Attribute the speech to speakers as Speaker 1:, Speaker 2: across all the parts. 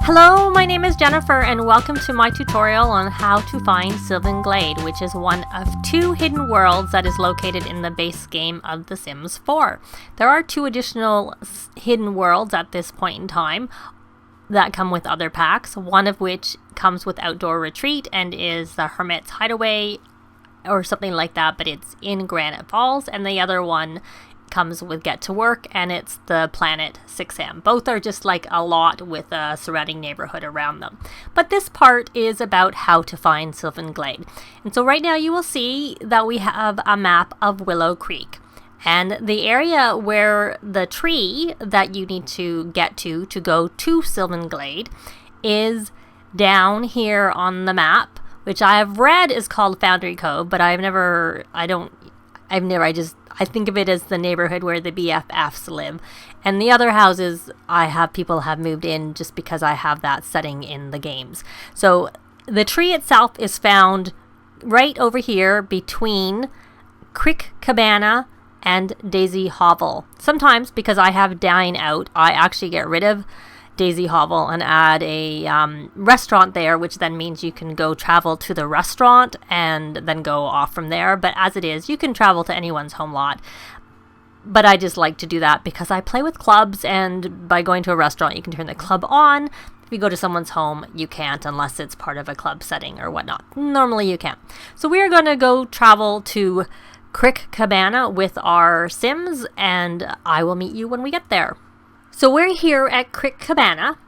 Speaker 1: Hello, my name is Jennifer and welcome to my tutorial on how to find Sylvan Glade, which is one of 2 hidden worlds that is located in the base game of The Sims 4. There are 2 additional hidden worlds at this point in time that come with other packs, one of which comes with Outdoor Retreat and is the Hermit's Hideaway or something like that, but it's in Granite Falls, and the other one comes with Get to Work, and it's the Planet 6M. Both are just like a lot with a surrounding neighborhood around them. But this part is about how to find Sylvan Glade. And so right now you will see that we have a map of Willow Creek. And the area where the tree that you need to get to go to Sylvan Glade is down here on the map, which I have read is called Foundry Cove, but I think of it as the neighborhood where the BFFs live. And the other houses people have moved in just because I have that setting in the games. So the tree itself is found right over here between Crick Cabana and Daisy Hovel. Sometimes, because I have Dine Out, I actually get rid of Daisy Hovel and add a restaurant there, which then means you can go travel to the restaurant and then go off from there. But as it is, you can travel to anyone's home lot. But I just like to do that because I play with clubs, and by going to a restaurant, you can turn the club on. If you go to someone's home, you can't unless it's part of a club setting or whatnot. Normally you can. So we are going to go travel to Crick Cabana with our Sims, and I will meet you when we get there. So we're here at Crick Cabana,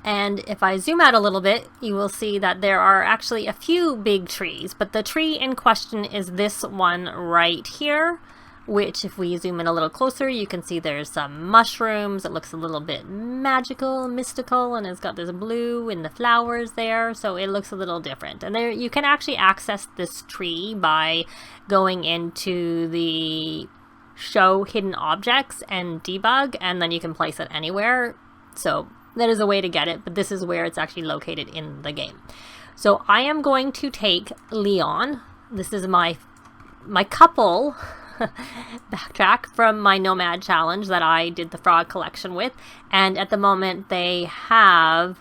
Speaker 1: and if I zoom out a little bit, you will see that there are actually a few big trees, but the tree in question is this one right here, which if we zoom in a little closer, you can see there's some mushrooms. It looks a little bit magical, mystical, and it's got this blue in the flowers there, so it looks a little different. And there you can actually access this tree by going into the Show Hidden Objects and debug, and then you can place it anywhere. So that is a way to get it, but this is where it's actually located in the game. So I am going to take Leon. This is my couple backtrack from my Nomad challenge that I did the frog collection with, and at the moment they have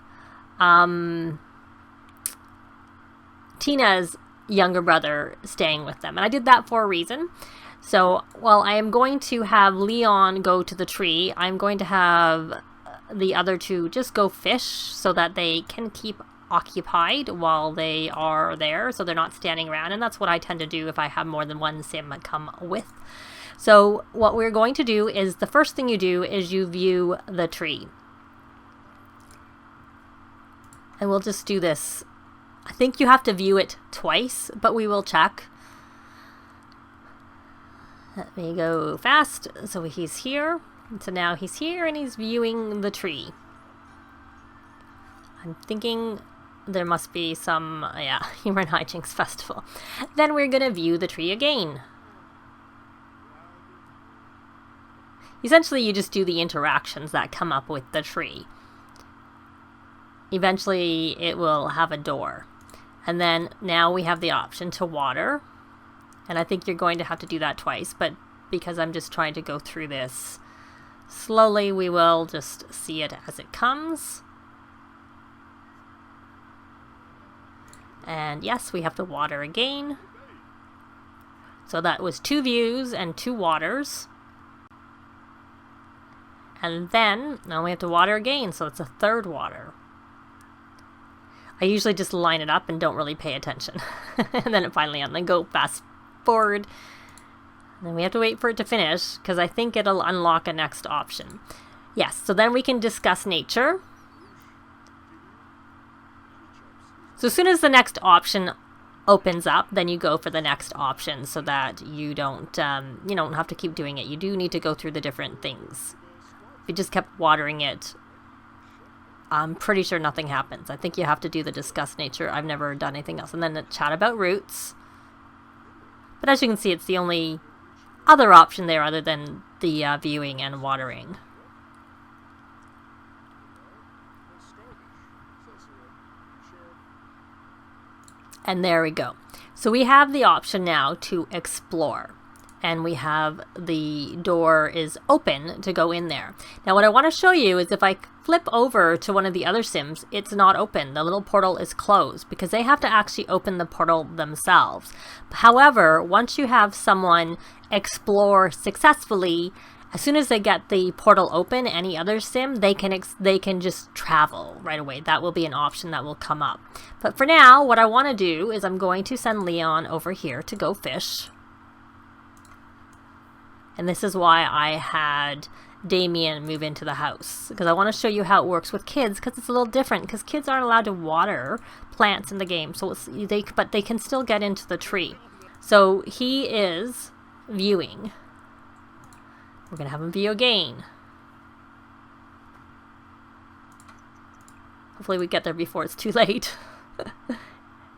Speaker 1: Tina's younger brother staying with them, and I did that for a reason. So while I am going to have Leon go to the tree, I'm going to have the other 2 just go fish so that they can keep occupied while they are there, so they're not standing around. And that's what I tend to do if I have more than one Sim come with. So what we're going to do is, the first thing you do is you view the tree. And we'll just do this. I think you have to view it twice, but we will check. Let me go fast. So he's here. So now he's here and he's viewing the tree. I'm thinking there must be some, Human Hijinks Festival. Then we're going to view the tree again. Essentially, you just do the interactions that come up with the tree. Eventually, it will have a door. And then now we have the option to water. And I think you're going to have to do that twice, but because I'm just trying to go through this slowly, we will just see it as it comes. And yes, we have to water again. So that was 2 views and 2 waters. And then, now we have to water again, so it's a 3rd water. I usually just line it up and don't really pay attention. And then then go fast forward. And then we have to wait for it to finish, because I think it'll unlock a next option. Yes, so then we can discuss nature. So as soon as the next option opens up, then you go for the next option so that you don't have to keep doing it. You do need to go through the different things. If you just kept watering it, I'm pretty sure nothing happens. I think you have to do the discuss nature. I've never done anything else. And then the chat about roots. But as you can see, it's the only other option there other than the viewing and watering. And there we go. So we have the option now to explore. and we have the door is open to go in there. Now what I want to show you is if I flip over to one of the other Sims, it's not open. The little portal is closed because they have to actually open the portal themselves. However, once you have someone explore successfully, as soon as they get the portal open, any other Sim, they can just travel right away. That will be an option that will come up. But for now, what I want to do is I'm going to send Leon over here to go fish. And this is why I had Damien move into the house, because I want to show you how it works with kids, because it's a little different, because kids aren't allowed to water plants in the game, so but they can still get into the tree. So he is viewing. We're going to have him view again. Hopefully we get there before it's too late.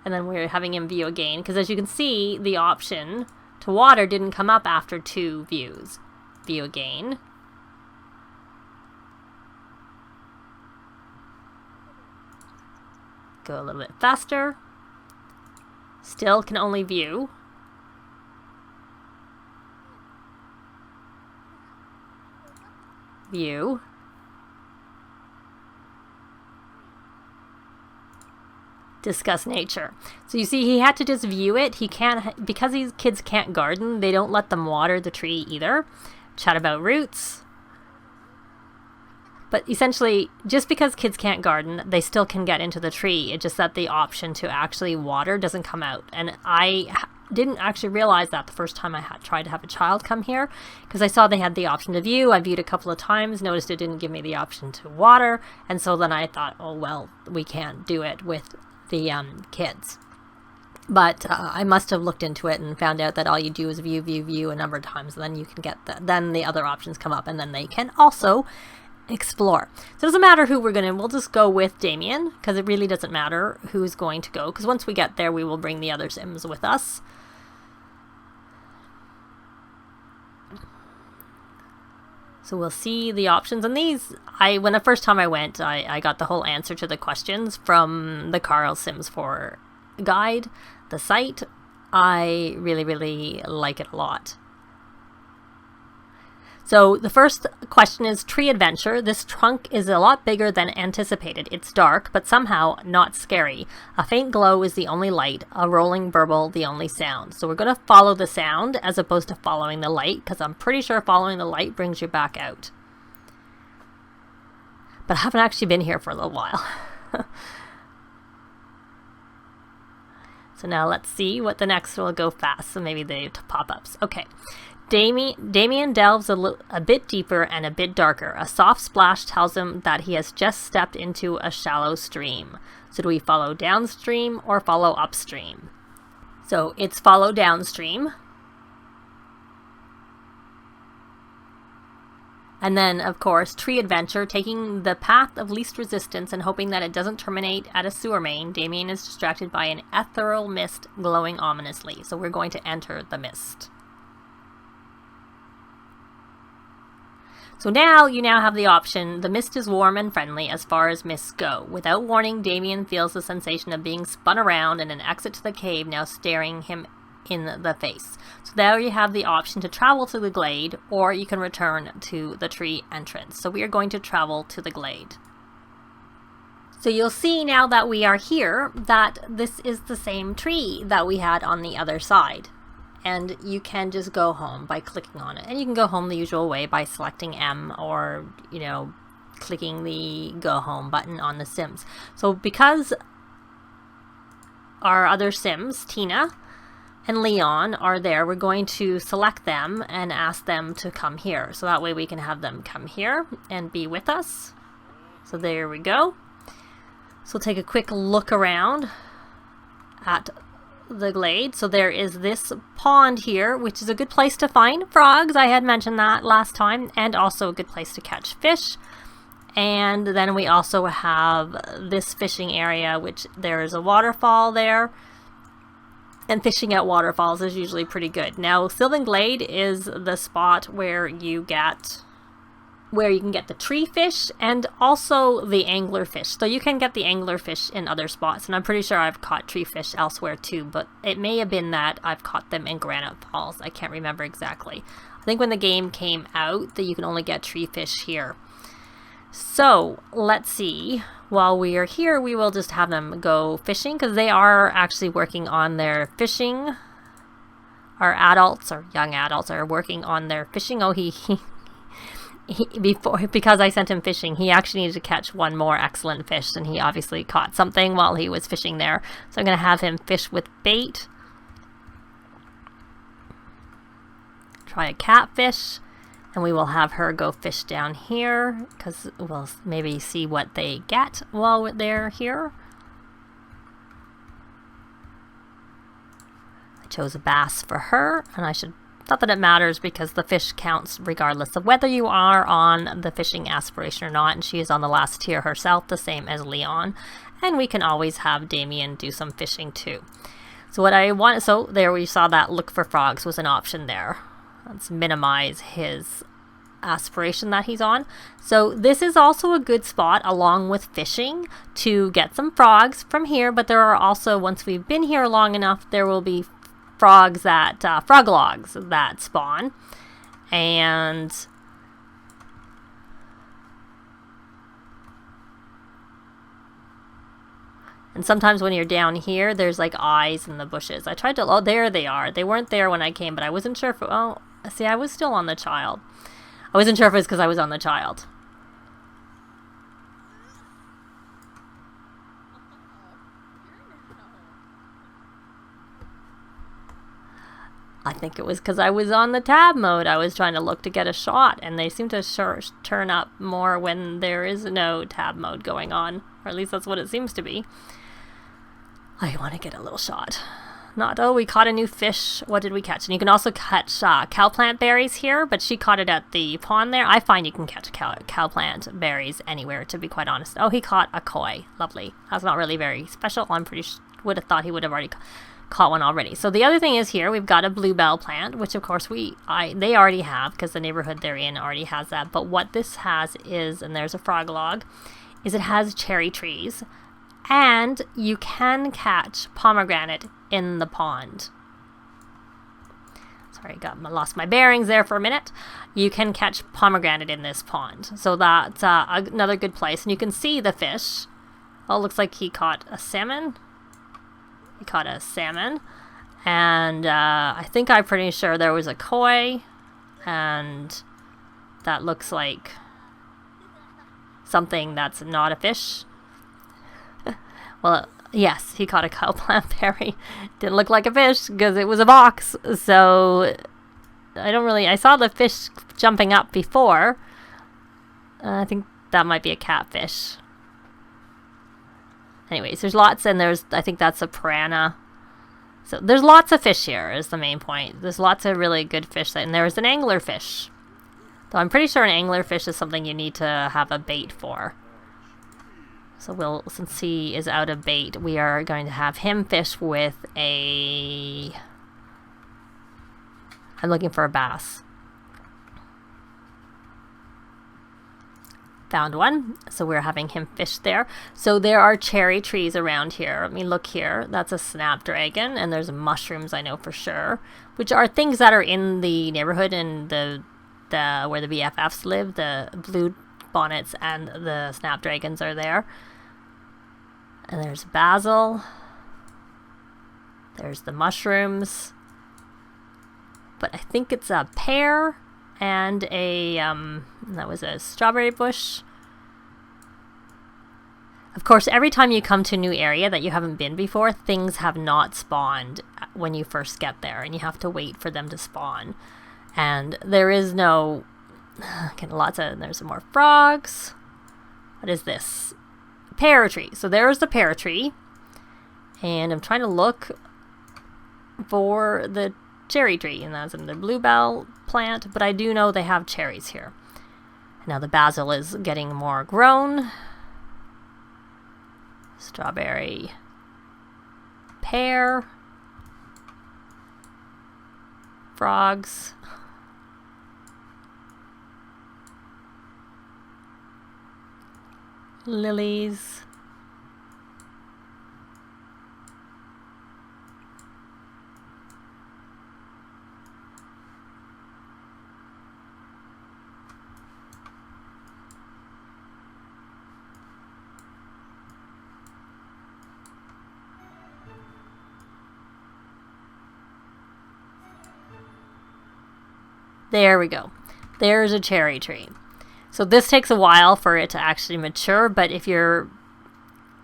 Speaker 1: And then we're having him view again, because as you can see, the option to water didn't come up after 2 views. View again. Go a little bit faster. Still can only view. View. Discuss nature. So you see he had to just view it. He can't, because these kids can't garden, they don't let them water the tree either. Chat about roots. But essentially, just because kids can't garden, they still can get into the tree. It's just that the option to actually water doesn't come out. And I didn't actually realize that the first time I tried to have a child come here, because I saw they had the option to view. I viewed a couple of times, noticed it didn't give me the option to water, and so then I thought, oh well, we can't do it with the kids. But I must have looked into it and found out that all you do is view a number of times, and then you can get then the other options come up, and then they can also explore. So it doesn't matter who we'll just go with Damien, because it really doesn't matter who's going to go, because once we get there we will bring the other Sims with us. So we'll see the options, and these, when the first time I went, I got the whole answer to the questions from the Carl Sims 4 guide, the site. I really, really like it a lot. So the first question is tree adventure. This trunk is a lot bigger than anticipated. It's dark, but somehow not scary. A faint glow is the only light, a rolling burble the only sound. So we're going to follow the sound as opposed to following the light, because I'm pretty sure following the light brings you back out. But I haven't actually been here for a little while. So now let's see what the next will go fast. So maybe the pop-ups. Okay. Damien delves a bit deeper and a bit darker. A soft splash tells him that he has just stepped into a shallow stream. So do we follow downstream or follow upstream? So it's follow downstream. And then, of course, tree adventure, taking the path of least resistance and hoping that it doesn't terminate at a sewer main. Damien is distracted by an ethereal mist glowing ominously. So we're going to enter the mist. So now you have the option. The mist is warm and friendly as far as mists go. Without warning, Damien feels the sensation of being spun around and an exit to the cave now staring him in the face. So there you have the option to travel to the glade, or you can return to the tree entrance. So we are going to travel to the glade. So you'll see now that we are here that this is the same tree that we had on the other side. And you can just go home by clicking on it. And you can go home the usual way by selecting M, or, clicking the go home button on the Sims. So because our other Sims, Tina and Leon, are there, we're going to select them and ask them to come here. So that way we can have them come here and be with us. So there we go. So we'll take a quick look around at the glade. So there is this pond here, which is a good place to find frogs. I had mentioned that last time, and also a good place to catch fish. And then we also have this fishing area, which there is a waterfall there, and fishing at waterfalls is usually pretty good. Now Sylvan Glade is the spot where you get where you can get the tree fish and also the angler fish. So you can get the angler fish in other spots, and I'm pretty sure I've caught tree fish elsewhere too, but it may have been that I've caught them in Granite Falls. I can't remember exactly. I think when the game came out that you can only get tree fish here. So let's see. While we are here, we will just have them go fishing because they are actually working on their fishing. Our adults or young adults are working on their fishing. Oh, because I sent him fishing, he actually needed to catch one more excellent fish, and he obviously caught something while he was fishing there. So I'm going to have him fish with bait. Try a catfish, and we will have her go fish down here because we'll maybe see what they get while they're here. I chose a bass for her, and I should... Not that it matters because the fish counts regardless of whether you are on the fishing aspiration or not, and she is on the last tier herself, the same as Leon. And we can always have Damien do some fishing too. So what I want, so there we saw that look for frogs was an option there. Let's minimize his aspiration that he's on. So this is also a good spot along with fishing to get some frogs from here, but there are also, once we've been here long enough, there will be frogs that frog logs that spawn, and sometimes when you're down here there's like eyes in the bushes. I tried to, oh, there they are. They weren't there when I came, but I wasn't sure if, oh, see, I was still on the child. I wasn't sure if it was because I was on the child. I think it was because I was on the tab mode. I was trying to look to get a shot, and they seem to turn up more when there is no tab mode going on. Or at least that's what it seems to be. I want to get a little shot. Not, oh, we caught a new fish. What did we catch? And you can also catch cowplant berries here, but she caught it at the pond there. I find you can catch cowplant berries anywhere, to be quite honest. Oh, he caught a koi. Lovely. That's not really very special. I'm pretty sure, would have thought he would have already caught one already. So the other thing is here we've got a bluebell plant, which of course they already have because the neighborhood they're in already has that. But what this has is, and there's a frog log, is it has cherry trees, and you can catch pomegranate in the pond. Sorry, lost my bearings there for a minute. You can catch pomegranate in this pond, so that's another good place. And you can see the fish. Oh, it looks like he caught a salmon. He caught a salmon, and I think I'm pretty sure there was a koi, and that looks like something that's not a fish. Well, yes, he caught a cowplant berry. Didn't look like a fish because it was a box, so I saw the fish jumping up before. I think that might be a catfish. Anyways, there's lots, and I think that's a piranha. So there's lots of fish here is the main point. There's lots of really good fish, and there's an anglerfish. Though I'm pretty sure an anglerfish is something you need to have a bait for. So since he is out of bait, we are going to have him fish with I'm looking for a bass. Found one, so we're having him fish there. So there are cherry trees around here. Let me look here. That's a snapdragon, and there's mushrooms, I know for sure, which are things that are in the neighborhood and the where the BFFs live. The blue bonnets and the snapdragons are there. And there's basil. There's the mushrooms. But I think it's a pear and that was a strawberry bush. Of course, every time you come to a new area that you haven't been before, things have not spawned when you first get there, and you have to wait for them to spawn. And there is no... there's some more frogs. What is this? Pear tree. So there's the pear tree. And I'm trying to look for the cherry tree, and that's in the bluebell plant, but I do know they have cherries here. Now the basil is getting more grown. Strawberry, pear, frogs. lilies. There we go. There's a cherry tree. So this takes a while for it to actually mature, but if your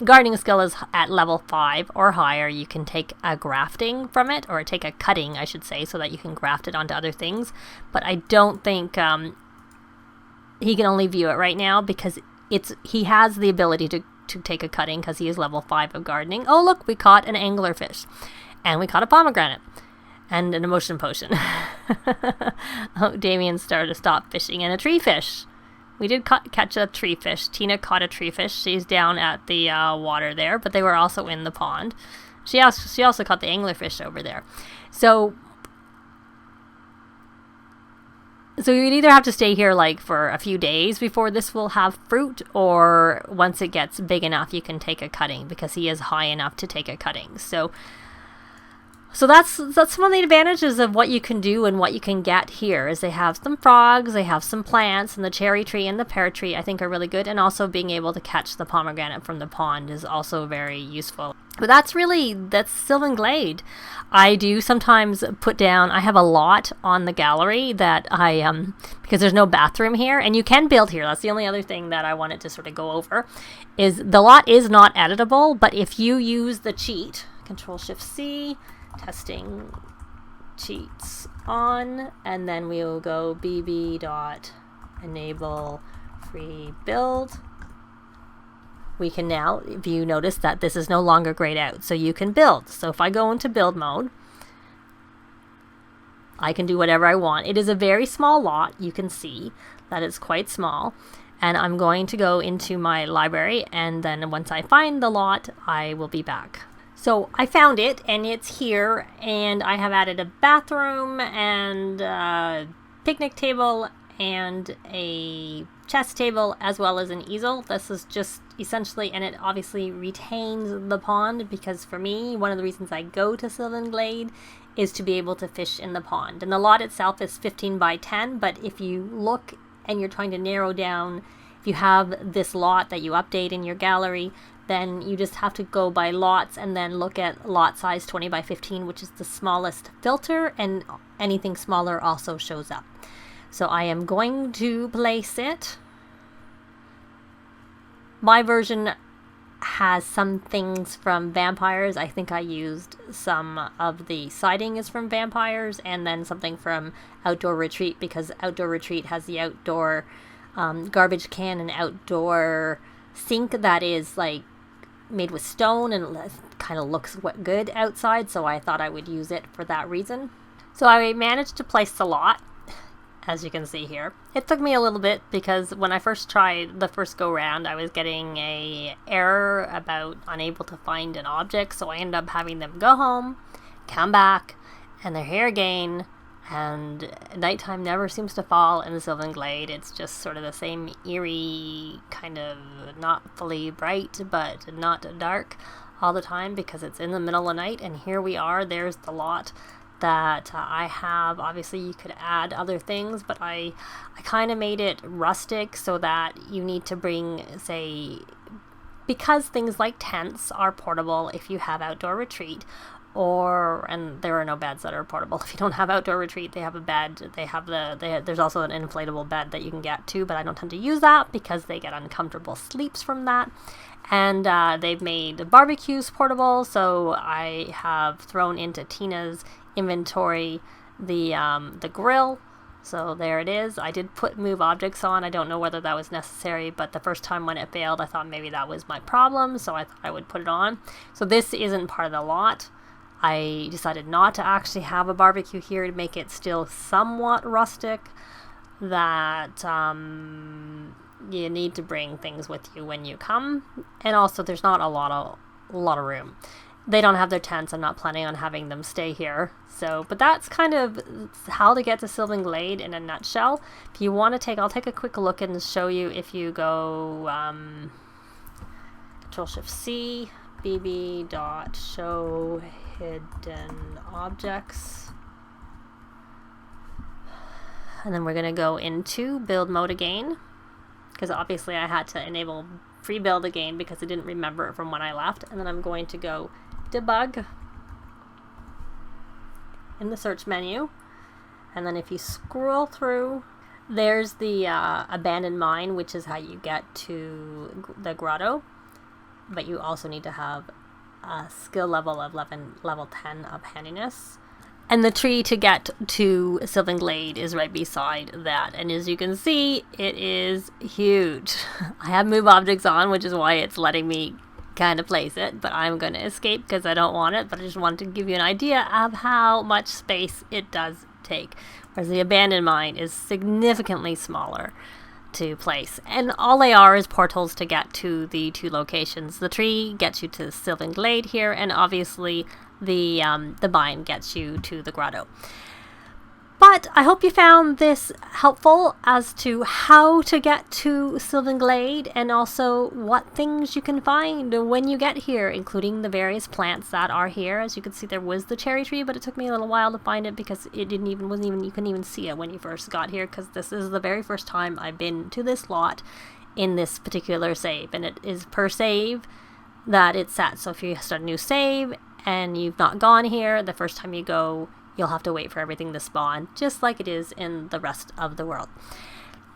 Speaker 1: gardening skill is at level 5 or higher, you can take a grafting from it, or take a cutting, I should say, so that you can graft it onto other things. But I don't think he can only view it right now because he has the ability to take a cutting because he is level 5 of gardening. Oh, look, we caught an anglerfish. And we caught a pomegranate. And an emotion potion. Oh, Damien started to stop fishing. And a tree fish. We did catch a tree fish. Tina caught a tree fish. She's down at the water there, but they were also in the pond. She also caught the anglerfish over there. So you'd either have to stay here like for a few days before this will have fruit, or once it gets big enough, you can take a cutting because he is high enough to take a cutting. So that's some of the advantages of what you can do and what you can get here is they have some frogs, they have some plants, and the cherry tree and the pear tree I think are really good, and also being able to catch the pomegranate from the pond is also very useful. But that's Sylvan Glade. I do sometimes put down, I have a lot on the gallery that I, because there's no bathroom here, and you can build here. That's the only other thing that I wanted to sort of go over, is the lot is not editable, but if you use the cheat, Control-Shift-C, testing cheats on, and then we will go bb.enable free build. We can now, if you notice that this is no longer grayed out, so you can build. So if I go into build mode, I can do whatever I want. It is a very small lot. You can see that it's quite small. And I'm going to go into my library, and then once I find the lot, I will be back. So I found it, and it's here, and I have added a bathroom and a picnic table and a chess table as well as an easel. This is just essentially, and it obviously retains the pond, because for me, one of the reasons I go to Sylvan Glade is to be able to fish in the pond. And the lot itself is 15 by 10, but if you look and you're trying to narrow down, if you have this lot that you update in your gallery, then you just have to go by lots and then look at lot size 20 by 15, which is the smallest filter, and anything smaller also shows up. So I am going to place it. My version has some things from Vampires. I think I used some of the siding is from Vampires, and then something from Outdoor Retreat, because Outdoor Retreat has the outdoor garbage can and outdoor sink that is like made with stone and kind of looks good outside, so I thought I would use it for that reason. So I managed to place the lot, as you can see here. It took me a little bit because when I first tried the first go round, I was getting a error about unable to find an object, so I ended up having them go home, come back, and they're here again. And nighttime never seems to fall in the Sylvan Glade. It's just sort of the same eerie, kind of not fully bright, but not dark all the time, because it's in the middle of the night. And here we are. There's the lot that I have. Obviously, you could add other things, but I kind of made it rustic so that you need to bring, say, because things like tents are portable if you have Outdoor Retreat, and there are no beds that are portable. If you don't have Outdoor Retreat, they have a bed. There's also an inflatable bed that you can get too, but I don't tend to use that because they get uncomfortable sleeps from that. And they've made barbecues portable, so I have thrown into Tina's inventory the grill. So there it is. I did put move objects on. I don't know whether that was necessary, but the first time when it failed, I thought maybe that was my problem, so I thought I would put it on. So this isn't part of the lot. I decided not to actually have a barbecue here to make it still somewhat rustic, that you need to bring things with you when you come. And also there's not a lot of room. They don't have their tents. I'm not planning on having them stay here. So, but that's kind of how to get to Sylvan Glade in a nutshell. If you want to I'll take a quick look and show you if you go, Control-Shift-C, bb.showhiddenobjects. And then we're going to go into build mode again, because obviously I had to enable free build again because I didn't remember it from when I left. And then I'm going to go debug in the search menu. And then if you scroll through, there's the abandoned mine, which is how you get to the grotto. But you also need to have a skill level of level 10 of handiness. And the tree to get to Sylvan Glade is right beside that. And as you can see, it is huge. I have move objects on, which is why it's letting me kind of place it. But I'm going to escape because I don't want it. But I just wanted to give you an idea of how much space it does take. Whereas the abandoned mine is significantly smaller to place. And all they are is portals to get to the two locations. The tree gets you to Sylvan Glade here, and obviously the mine gets you to the grotto. But I hope you found this helpful as to how to get to Sylvan Glade and also what things you can find when you get here, including the various plants that are here. As you can see, there was the cherry tree, but it took me a little while to find it because it you couldn't even see it when you first got here, because this is the very first time I've been to this lot in this particular save, and it is per save that it's set. So if you start a new save and you've not gone here, the first time you go, you'll have to wait for everything to spawn, just like it is in the rest of the world.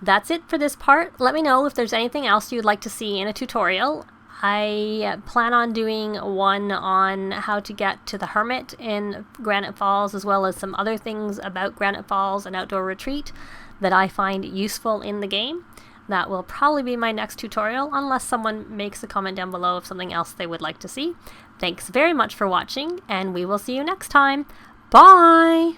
Speaker 1: That's it for this part. Let me know if there's anything else you'd like to see in a tutorial. I plan on doing one on how to get to the Hermit in Granite Falls, as well as some other things about Granite Falls and Outdoor Retreat that I find useful in the game. That will probably be my next tutorial, unless someone makes a comment down below of something else they would like to see. Thanks very much for watching, and we will see you next time. Bye!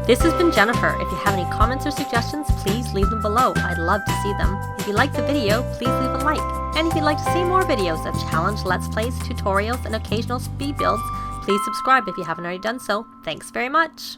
Speaker 1: This has been Jennifer. If you have any comments or suggestions, please leave them below. I'd love to see them. If you liked the video, please leave a like. And if you'd like to see more videos of challenge, let's plays, tutorials, and occasional speed builds, please subscribe if you haven't already done so. Thanks very much!